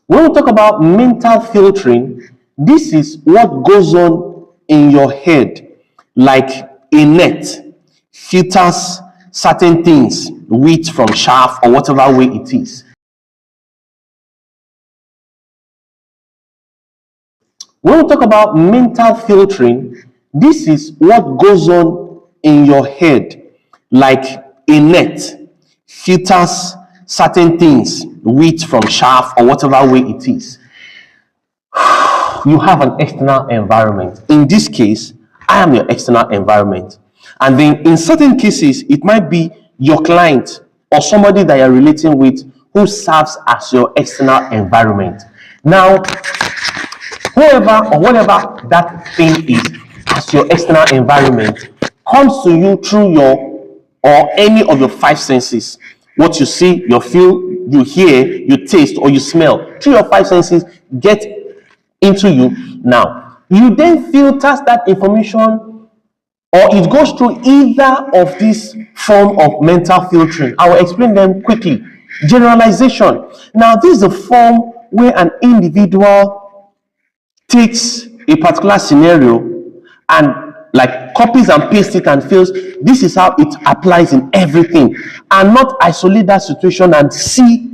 When we talk about mental filtering, this is what goes on in your head, like a net filters certain things, wheat from chaff or whatever way it is. When we talk about mental filtering, this is what goes on in your head, like a net filters certain things, wheat from chaff or whatever way it is. You have an external environment. In this case, I am your external environment. And then in certain cases, it might be your client or somebody that you're relating with who serves as your external environment. Now, whoever or whatever that thing is as your external environment comes to you through your or any of your five senses. What you see, you feel, you hear, you taste, or you smell. Through your five senses get into you. Now, you then filters that information, or it goes through either of these form of mental filtering. I will explain them quickly. Generalization. Now, this is a form where an individual takes a particular scenario and like copies and pastes it and feels this is how it applies in everything, and not isolate that situation and see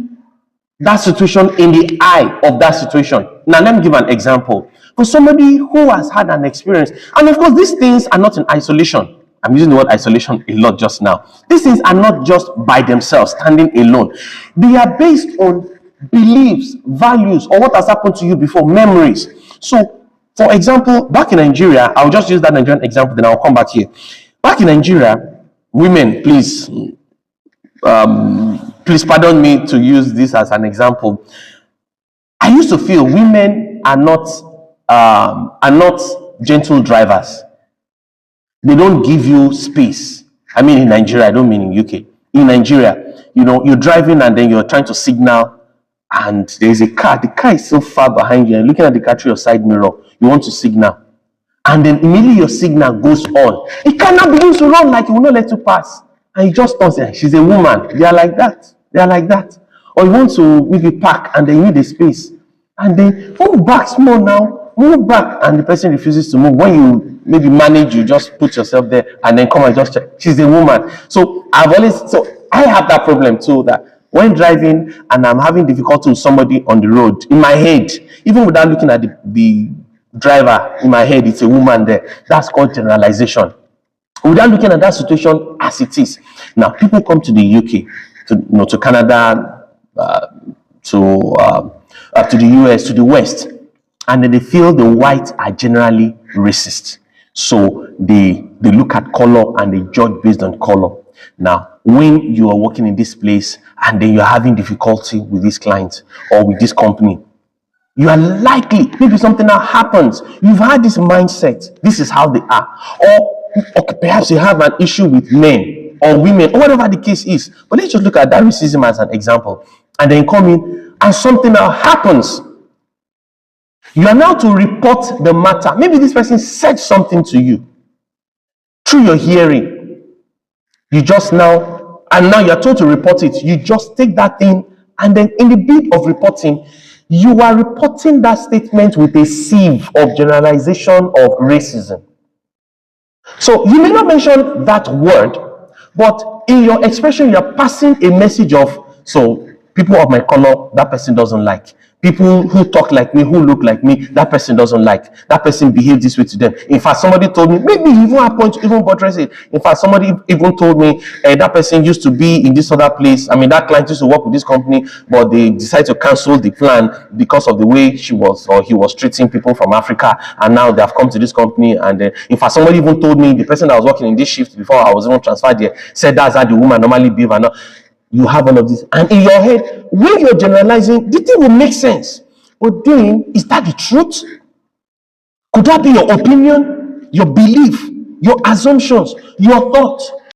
that situation in the eye of that situation. Now, let me give an example. For somebody who has had an experience, and of course, these things are not in isolation. I'm using the word isolation a lot just now. These things are not just by themselves, standing alone. They are based on beliefs, values, or what has happened to you before, memories. So, for example, back in Nigeria, I'll just use that Nigerian example, then I'll come back here. Back in Nigeria, women, please pardon me to use this as an example. I used to feel women are not gentle drivers. They don't give you space. I mean, in Nigeria, I don't mean in UK. In Nigeria, you're driving and then you're trying to signal, and there's a car. The car is so far behind you, and looking at the car through your side mirror, you want to signal, and then immediately your signal goes on. It cannot begin to run, like it will not let you pass. And you just turns there. She's a woman. They are like that. They are like that. Or you want to maybe park and then you need a space. And then move back small now. Move back. And the person refuses to move. When you maybe manage, you just put yourself there and then come and just check. She's a woman. So I have that problem too, that when driving and I'm having difficulty with somebody on the road, in my head, even without looking at the driver, in my head, it's a woman there. That's called generalization. Without looking at that situation as it is. Now, people come to the UK, to Canada, to the US, to the West, and then they feel the whites are generally racist. So they look at color and they judge based on color. Now, when you are working in this place and then you're having difficulty with this client or with this company, you are likely, maybe something that happens, you've had this mindset, this is how they are, or perhaps you have an issue with men or women or whatever the case is. But let's just look at that racism as an example, and then come in and something now happens. You are now to report the matter. Maybe this person said something to you through your hearing. You just now, and now you're told to report it. You just take that thing, and then in the bit of reporting, you are reporting that statement with a sieve of generalization of racism. So you may not mention that word, but in your expression, you're passing a message of, so people of my color, that person doesn't like. People who talk like me, who look like me, that person doesn't like. That person behaves this way to them. In fact, somebody told me, maybe even a point to even buttress it. In fact, somebody even told me that person used to be in this other place. I mean, that client used to work with this company, but they decided to cancel the plan because of the way she was or he was treating people from Africa. And now they have come to this company. And in fact, somebody even told me the person that was working in this shift before I was even transferred there said that's how the woman normally behave. And now you have all of this, and in your head, when you're generalizing, the thing will make sense. But then, is that the truth? Could that be your opinion, your belief, your assumptions, your thought?